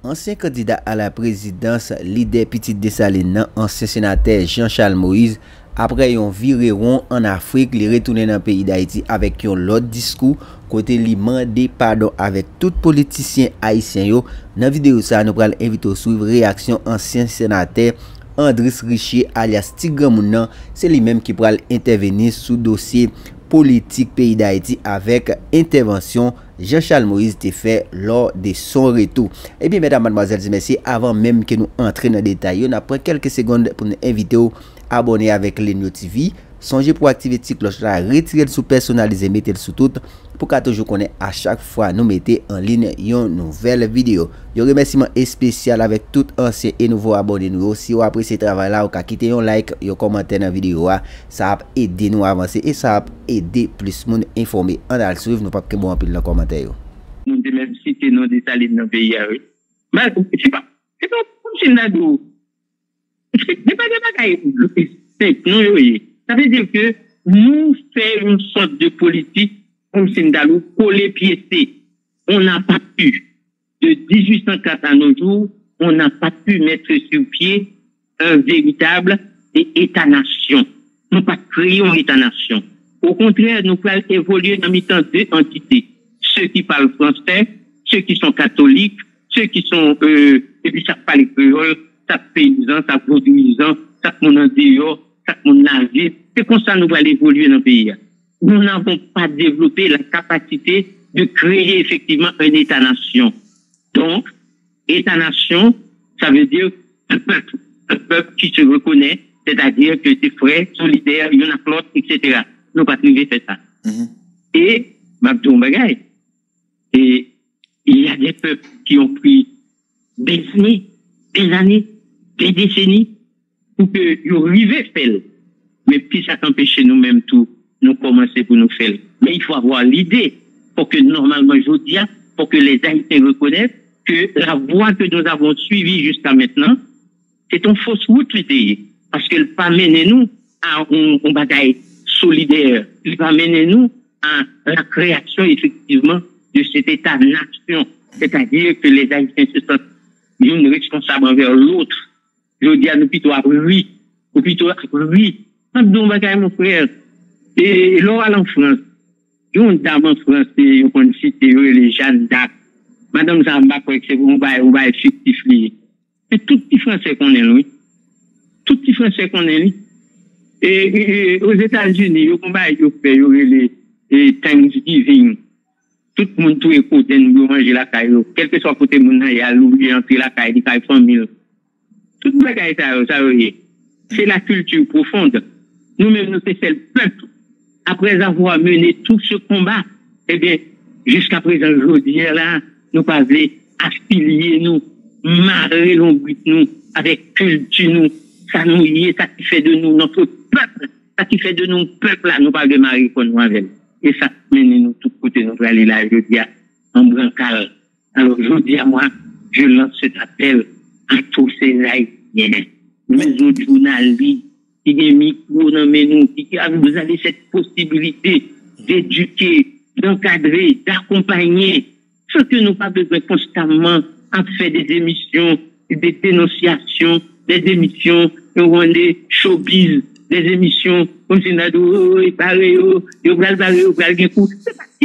Ancien candidat à la présidence, leader Petit Dessalines, ancien sénateur Jean-Charles Moïse, après yon vireron en Afrique, li retourné dans le pays d'Haïti avec yon l'autre discours, côté li mandé pardon avec tout politicien haïtien yo. Dans vidéo ça, nous pral inviter suivre réaction ancien sénateur Andris Richier alias Tigre Mounan, c'est lui-même qui pral intervenir sous dossier politique pays d'Haïti avec intervention Jean-Charles Moïse te fait lors de son retour. Et bien, mesdames, mademoiselles et messieurs, avant même que nous entrions dans le détail, on a pris quelques secondes pour nous inviter à abonner avec Lenio TV. Songez pour activer la cloche là, retirer le sous personnalisé, mettez le sous tout pour qu'à toujours connaître à chaque fois nous mettez en ligne une nouvelle vidéo. Un remerciement spécial avec tout ancien et nouveau abonnés nous. Si vous appréciez ce travail là, vous quittez un like, un commentaire dans la vidéo, ça va aider nous à avancer et ça va aider plus de monde informé. On a le suivre, nous pas que bon en pile dans commentaire. Nous devons même citer nos détails dans le pays. Mais c'est pas comme si nous c'est pas des bagages simples, non. Ça veut dire que nous faisons une sorte de politique comme si nous allons coller piécer. On n'a pas pu, de 1804 à nos jours, on n'a pas pu mettre sur pied un véritable État-nation. Nous pas créé un État-nation. Au contraire, nous pouvons évoluer dans mi-temps deux entités. Ceux qui parlent français, ceux qui sont catholiques, ceux qui sont, et puis ça parle créole, ça paysan, ça vaudouisant, ça mon en dehors, ça mon navire. C'est comme ça que nous allons évoluer dans le pays. Nous n'avons pas développé la capacité de créer effectivement un État-nation. Donc, État-nation, ça veut dire un peuple qui se reconnaît, c'est-à-dire que c'est frère, solidaire, il y en a l'autre, etc. Nous pas trouvé faire ça. Et, et il y a des peuples qui ont pris des années, des décennies, pour que ils arrivent à faire. Mais puis ça t'empêche nous-mêmes tout, nous commencer pour nous faire. Mais il faut avoir l'idée pour que normalement, je dis, pour que les Haïtiens reconnaissent que la voie que nous avons suivie jusqu'à maintenant, c'est une fausse route, parce qu'elle ne va pas mener nous à un bagaille solidaire. Il va mener nous à la création, effectivement, de cet État-nation. C'est-à-dire que les Haïtiens se sentent une responsable envers l'autre. Je dis à nous plutôt à oui. Ou plutôt à oui. Mon frère. Et là, en France, il y a une dame en France, on cite les Jeanne d'Arc. Madame Zamba, on va fictif. Mais tout petit français qu'on est, oui. Tout petit français qu'on est, oui. Et aux États-Unis, on va faire les Thanksgiving. Tout le monde, tout est côté, nous manger la caille. Quel que soit côté, mon il y a l'ouvrier entre la caille, les cailles famille. Tout le monde, ça, c'est la culture profonde. Nous-mêmes, nous, c'est le peuple. Après avoir mené tout ce combat, eh bien, jusqu'à présent, aujourd'hui, là, nous pas affilier nous, marrer l'ombre nous, avec culture nous, ça nous y est, ça qui fait de nous notre peuple, ça qui fait de nous peuple là, nous pas de marier pour nous avec. Et ça mène nous tout côté, nous aller là, je dis, en brancal. Alors, je dis à moi, je lance cet appel à tous ces Haïtiens, nous autres journalistes, qui ont micro dans nous, qui vous avez cette possibilité d'éduquer, d'encadrer, d'accompagner, ce que nous pas besoin constamment à faire des émissions, des dénonciations, des émissions, des showbiz, des émissions, comme si nous avons c'est pas type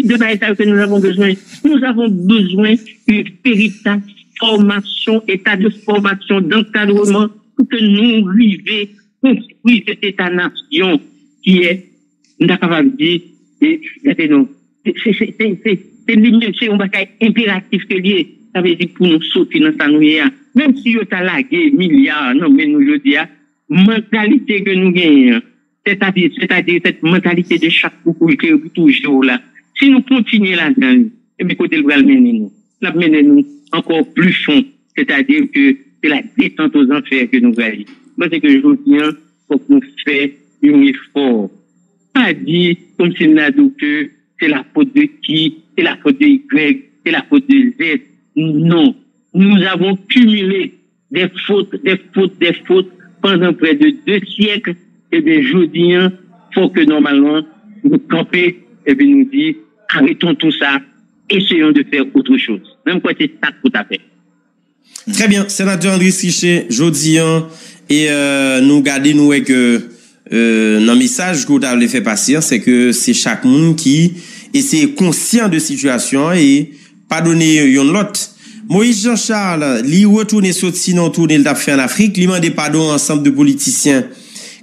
de bagaille que nous avons besoin. Nous avons besoin d'une véritable formation, état de formation, d'encadrement, pour que nous arrivions construire cet État-nation qui est, nous avons capable de dire, c'est limite, c'est un bagage impératif que lié. Ça veut dire pour nous sortir dans sa nouille. Même si on a lagué milliards, non, mais nous, je dis, mentalité que nous gagnons, c'est-à-dire cette mentalité de chaque couple que nous toujours là. Si nous continuons là-dedans, et bien, côté le va mener nous. La mener nous encore plus fond. C'est-à-dire que c'est la descente aux enfers que nous allons. Moi, c'est que je vous dis, faut que nous fassions un effort. Pas dit, comme si nous avons que c'est la faute de qui, c'est la faute de Y, c'est la faute de Z. Non. Nous avons cumulé des fautes pendant près de 2 siècles. Et bien, je dis, faut que normalement, nous camper et bien nous dire, arrêtons tout ça, essayons de faire autre chose. Même quoi c'est ça tout à fait. Très bien, sénateur André Trichet, jodi et nous garder nous que dans message que vous avez fait passer, c'est que c'est chaque monde qui est conscient de situation et pas donner une l'autre. Moïse Jean-Charles, li retourne sorti dans tourner le fait en Afrique, li mande pardon ensemble de politiciens.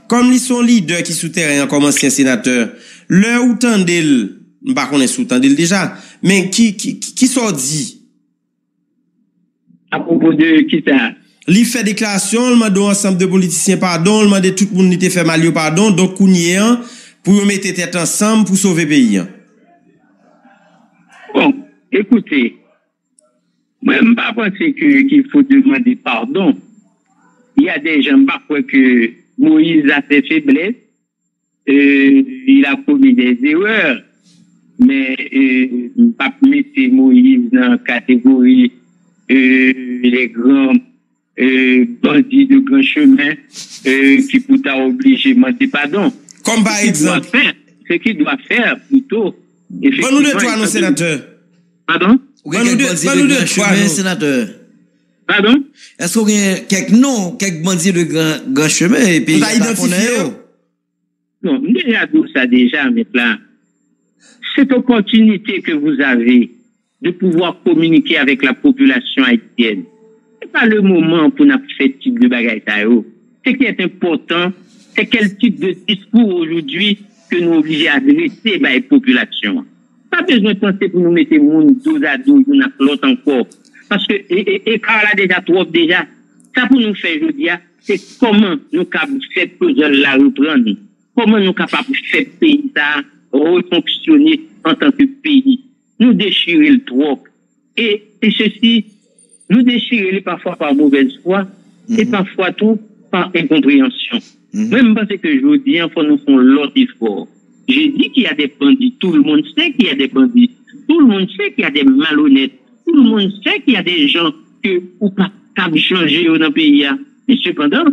Comme ils sont leaders qui souterrain comme ancien sénateur, leur ou tandel, pas qu'on est sous tandel déjà, mais qui sont dit à propos de qui ça? Li fait déclaration, il m'a donné ensemble de politiciens pardon, il m'a dit tout le monde était fait mal pardon, donc kounye pour mettre tête ensemble pour sauver le pays. Bon, écoutez, moi je ne pas penser qu'il faut demander pardon. Il y a des gens qui que Moïse a fait faiblesse, il a commis des erreurs, mais pas mettre Moïse dans la catégorie les grands bandits de grand chemin qui pour t'obliger demander pardon. Comme par exemple. Ce qu'il doit faire plutôt. Bon, nous de toi, nos sénateurs. Pardon? Ou quelques bandits de grand chemin, sénateur. Pardon? Est-ce qu'on a quelques bandits de grand chemin et puis on a identifié? Non, déjà tout ça déjà, mais là, cette opportunité que vous avez de pouvoir communiquer avec la population haïtienne, c'est pas le moment pour nous faire ce type de bagaille. Ce qui est important, c'est quel type de discours aujourd'hui que nous obligés à adresser à la population. Pas besoin de penser pour nous mettre monde dos à dos, on a l'autre encore. Parce que, et car là déjà trop déjà, ça pour nous faire, je dis, c'est comment nous capables faire que la reprendre. Comment nous capables de faire le pays ça refonctionner en tant que pays. Nous déchirer le trop. Et ceci, nous déchirer parfois par mauvaise foi et parfois tout par incompréhension. Même parce que je dis, il faut nous faire l'autre effort. J'ai dit qu'il y a des bandits. Tout le monde sait qu'il y a des bandits. Tout le monde sait qu'il y a des malhonnêtes. Tout le monde sait qu'il y a des gens que ou pas capable changer dans le pays. Mais cependant,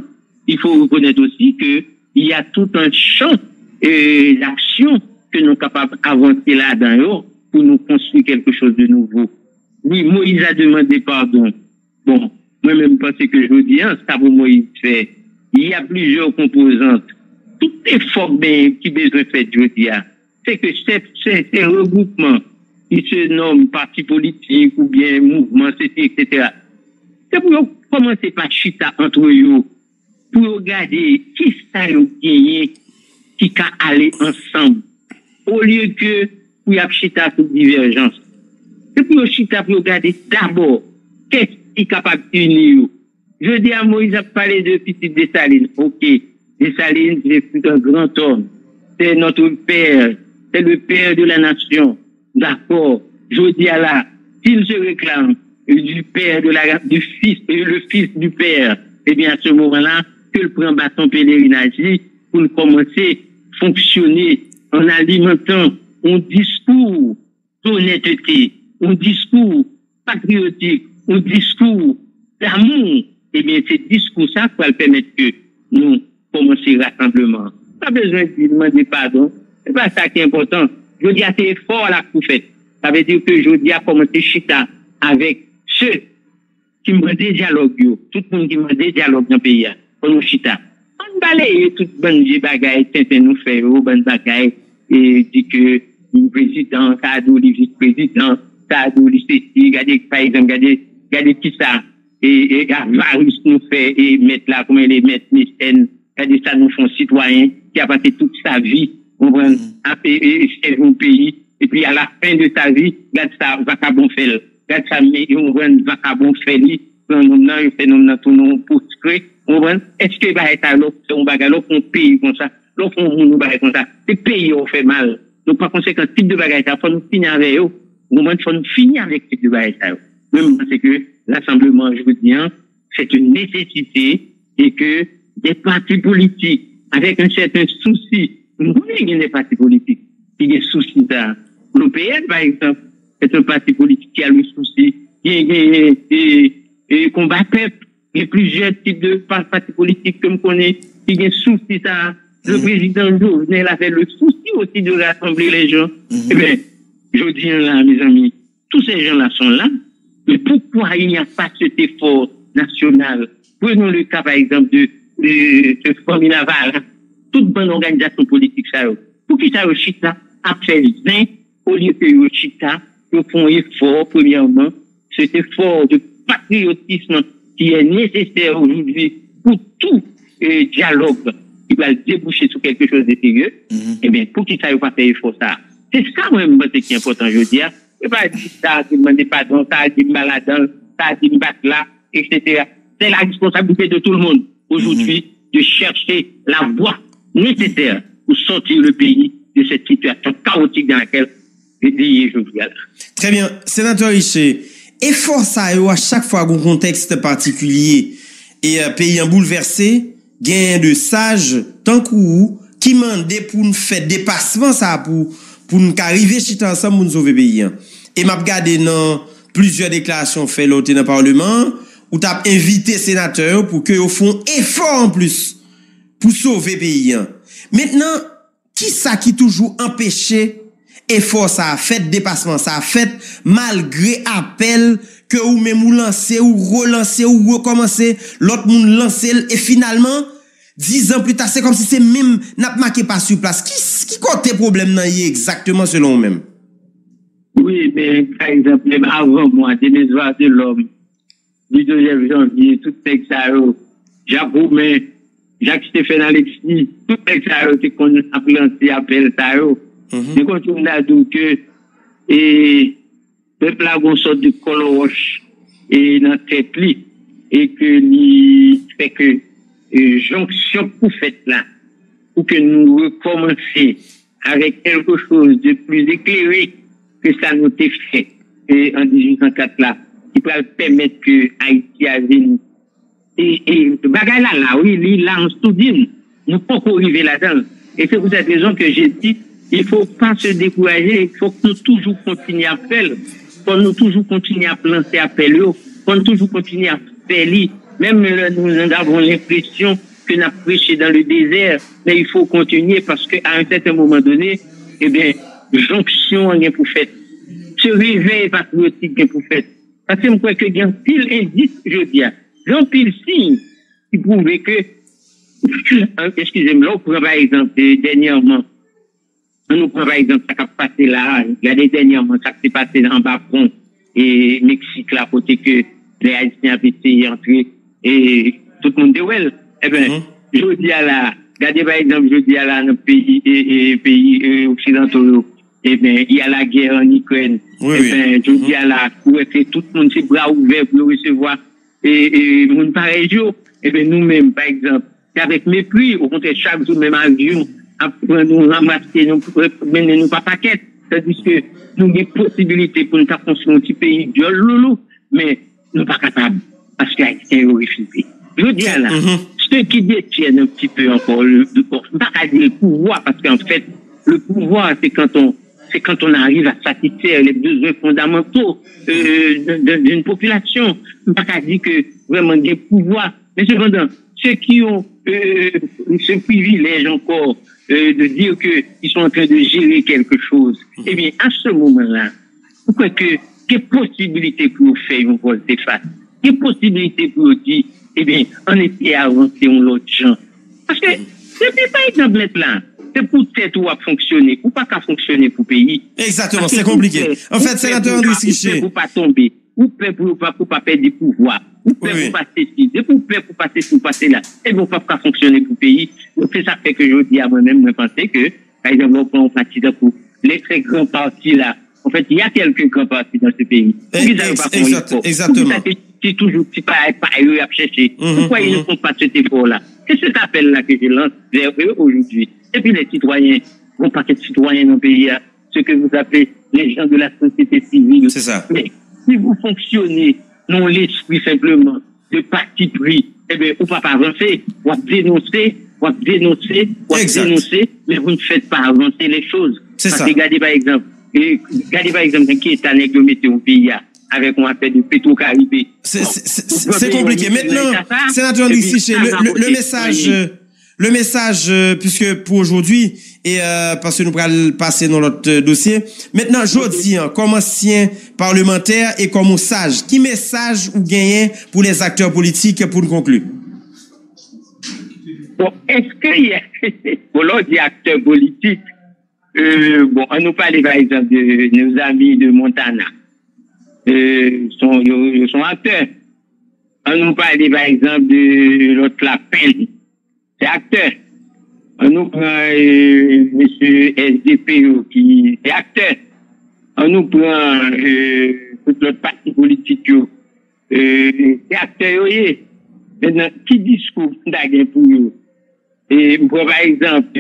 il faut reconnaître aussi que il y a tout un champ d'action que nous sommes capables d'avancer là-dedans pour nous construire quelque chose de nouveau. Oui, Moïse a demandé pardon. Bon, moi-même, parce que je dis, ça pour Moïse fait. Il y a plusieurs composantes. Tout effort qui besoin de faire, je dis, c'est que ces regroupements qui se nomment parti politique ou bien mouvement, etc. C'est pour commencer par chita entre eux, pour regarder qui ça a gagné, qui peut aller ensemble, au lieu que pour y avoir chita pour divergence. C'est pour chita pour regarder d'abord qu'est-ce qui est capable d'unir. Je dis à Moïse a parlé de Petit Dessalines. Ok, Dessalines, c'est un grand homme. C'est notre père. C'est le père de la nation. D'accord. Je dis à là, s'il se réclame du père du fils et le fils du père, eh bien, à ce moment-là, qu'il prend bâton pèlerinage pour commencer à fonctionner en alimentant un discours d'honnêteté, un discours patriotique, un discours d'amour. Eh bien, c'est discours ça qui va permettre que nous commencer rassemblement. Pas besoin de demander pardon. C'est pas ça qui est important. Je dis à c'est effort là pour faire. Ça veut dire que je dis à commencer chita avec ceux qui me demandent dialogue. Tout le monde qui me demande dialogue dans le pays. Pour nous chita. On balaye tout bonne bagaille, nous fait, bonne bagaille, et dit que le président, ça a dit le vice-président, ça a dit le ceci, regardez, par exemple, regardez qui ça. Et Varus nous fait et mettre là comme les mettre Nissen, c'est-à-dire ça nous font citoyens qui a passé toute sa vie on va servir un pays et puis à la fin de sa vie regarde ça vacabon fait regarde ça mais on va vacabon fait lui un phénomène tout non poursuit on va est-ce que va être alors on bagarre un pays comme ça l'autre on bagarre comme ça les pays ont fait mal donc par conséquent type de bagarre ça faut nous finir avec eux on va faut nous finir avec type de bagarre ça même parce que l'assemblement, je veux dire, c'est une nécessité et que des partis politiques, avec un certain souci, nous avons des partis politiques qui ont des soucis là. L'OPL, par exemple, c'est un parti politique qui a le souci, et combat peuple. Il y a plusieurs types de partis politiques que je connais qui ont des soucis là. Le président Jovenel avait le souci aussi de rassembler les gens. Eh bien, je dis là, mes amis, tous ces gens-là sont là. Mais pourquoi il n'y a pas cet effort nationale. Prenons le cas, par exemple, de Famille Navarre. Toute bonne organisation politique, ça, pour qui ça, Chita a fait 20, au lieu que Chita, ils font un effort, premièrement, cet effort de patriotisme qui est nécessaire aujourd'hui pour tout dialogue qui va déboucher sur quelque chose de sérieux, eh bien, pour qui ça, il pas faire effort, ça. C'est ça, moi, qui est important, je veux dire. Je ne pas dire ça, demander pardon, ça, dire malade, ça, dire battre là, etc. C'est la responsabilité de tout le monde, aujourd'hui, de chercher la voie nécessaire pour sortir le pays de cette situation chaotique dans laquelle il est aujourd'hui. Très bien. Sénateur Richer, effort ça, à chaque fois un contexte particulier et un pays en bouleversé, gain de sages, tant qu'ou, qui mandait pour nous faire dépassement ça, pour nous arriver chiter ensemble pour nous sauver le pays. Et m'a regardé dans plusieurs déclarations faites l'autre dans le Parlement, où t'as invité sénateurs pour qu'ils font effort en plus pour sauver le pays. Maintenant, qui ça qui toujours empêché effort ça a fait, dépassement ça a fait, malgré appel que ou même ou lancer ou relancer ou recommencer, l'autre monde lancer et finalement 10 ans plus tard, c'est comme si c'est même n'a marqué pas sur place. Qui côté problème nan y exactement selon vous-même? Oui, mais par exemple, même avant moi, des devoirs de l'homme, du 2e janvier, tout ça, Jacques Roumain, Jacques-Stéphane Alexis, tout ça, c'est qu'on a planté appel ça, mais quand on a dit que, et, peuple a une sorte de coloroche, et dans tête li, et que li fait que, jonction pour fait là, pour que nous recommencions avec quelque chose de plus éclairé que ça nous était fait, et en 1804 là, qui peut permettre que Haïti a venu. Et, bagay là, oui, là, on studie, nous pas arriver là-dedans. Et c'est pour cette raison que j'ai dit, il faut pas se décourager, il faut que nous toujours continuer à faire, faut nous toujours continuer à planter appel, faut nous toujours continuer à faire, même là, nous avons l'impression que nous avons prêché dans le désert, mais il faut continuer parce qu'à un certain moment donné, eh bien, jonction rien pour faire. Ce réveil patriotique pour faire. Parce que je crois qu'il y a un pile indice, je dis, un pile signe qui prouve que, excusez-moi, on prend par exemple, dernièrement, on nous prend par exemple, ça qui a passé là, regardez dernièrement, ça qui s'est passé en Bas-Front et Mexique, là, côté que les Haïtiens avaient essayé d'entrer et tout le monde dit, ouais, eh bien, je dis à la, regardez par exemple, je dis à la, dans pays occidentaux, eh bien, il y a la guerre en Ukraine. Oui, eh bien, je dis à la, où est-ce que tout le monde s'est bras ouverts pour recevoir, et, mon pareil jour, eh bien, nous-mêmes, par exemple, avec mépris, au contraire, chaque jour, même avion, après nous ramasser, nous mener nous pas paquet. C'est-à-dire que nous avons des possibilités pour nous construire un petit pays de loulou, mais nous pas capables. Parce qu'il y a un refusé. Je veux dire là, ceux qui détiennent un petit peu encore pas dire le pouvoir, parce qu'en fait, le pouvoir, c'est quand on arrive à satisfaire les besoins fondamentaux d'une population. Pas dire que vraiment des pouvoirs. Mais cependant, ceux qui ont ce privilège encore de dire qu'ils sont en train de gérer quelque chose, eh bien, à ce moment-là, pourquoi quelle possibilité pour faire une volte-face? Quelle possibilité pour dire, eh bien, on était avancé on l'autre gens? Parce que, c'est pas exemple là. C'est pour tête ou à fonctionner, ou pas qu'à fonctionner pour pays. Exactement, c'est compliqué. En fait, sénateur André Richer. Pour pas tomber, ou peur pour pas perdre du pouvoir, ou peur pour pas ceci, ou peur pour passer pour passer là. Et bon, pas fonctionner pour pays. Donc, c'est ça fait que je dis à moi-même, je pensais que, par exemple, on prend un parti pour les très grands partis là. En fait, il y a quelques grands partis dans ce pays. Exactement. C'est toujours, c'est pas eux à chercher. Pourquoi ils ne font pas cet effort-là? C'est cet appel-là que je lance vers eux aujourd'hui. Et puis les citoyens, bon paquet de citoyens dans le pays, ce que vous appelez les gens de la société civile. C'est ça. Mais si vous fonctionnez non l'esprit simplement de parti pris, eh bien, vous ne pouvez pas avancer, vous dénoncer, mais vous ne faites pas avancer les choses. C'est ça. Regardez par exemple, qui est un négocié au pays, avec un affaire de Petro-Caribé. C'est compliqué. Maintenant, sénateur André Richer, le Le message, puisque pour aujourd'hui, et parce que nous allons passer dans notre dossier, maintenant, jodi, comme ancien parlementaire et comme sage, qui message ou gagnez pour les acteurs politiques pour nous conclure? Bon, est-ce qu'il y a, pour l'autre acteurs politiques, bon, on nous parle par exemple de nos amis de Montana, ils sont acteurs. On nous parle par exemple de l'autre la peine, c'est acteur. On nous prend monsieur SDPO qui est acteur. On nous prend tout l'autre parti politique c'est acteur. Maintenant, qui discours d'ailleurs pour eux? Et par exemple,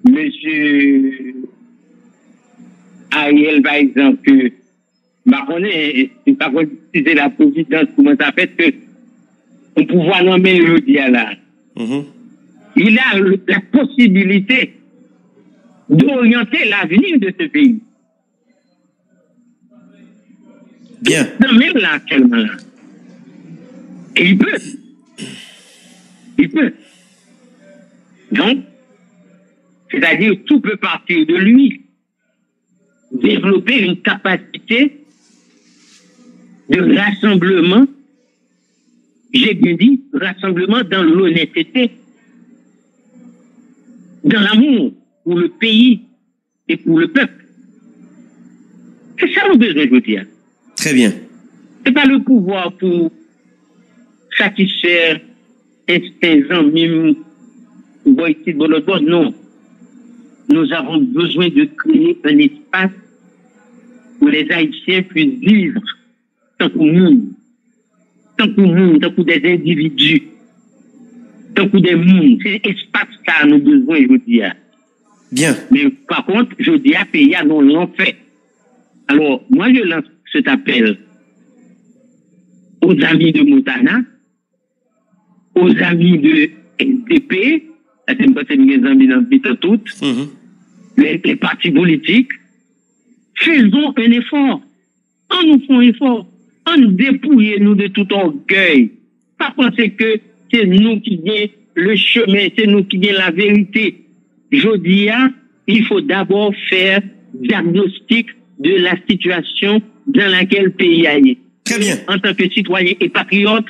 monsieur Ariel, par exemple, c'est pas c'est la providence, comment ça fait que on pouvoir nommer le dia là. Il a la possibilité d'orienter l'avenir de ce pays. Bien. Non, même là, actuellement là. Et il peut. Il peut. Donc, c'est-à-dire tout peut partir de lui. Développer une capacité de rassemblement, j'ai bien dit, rassemblement dans l'honnêteté, dans l'amour pour le pays et pour le peuple. C'est ça le besoin, je veux dire. Très bien. C'est pas le pouvoir pour satisfaire instincts, mime, non. Nous avons besoin de créer un espace où les Haïtiens puissent vivre tant que monde, tant que des individus, tant que des mondes. C'est l'espace ça nous besoin, je veux dire. Bien. Mais par contre, je dis à pays, non, l'ont fait. Alors, moi, je lance cet appel aux amis de Montana, aux amis de SDP, c'est mes amis dans le tout, les partis politiques, faisons un effort. On nous fait un effort. On dépouille nous de tout orgueil. Pas penser que c'est nous qui gagnons le chemin, c'est nous qui gagnons la vérité. Je dis, il faut d'abord faire diagnostic de la situation dans laquelle le pays est. Très bien. En tant que citoyen et patriote,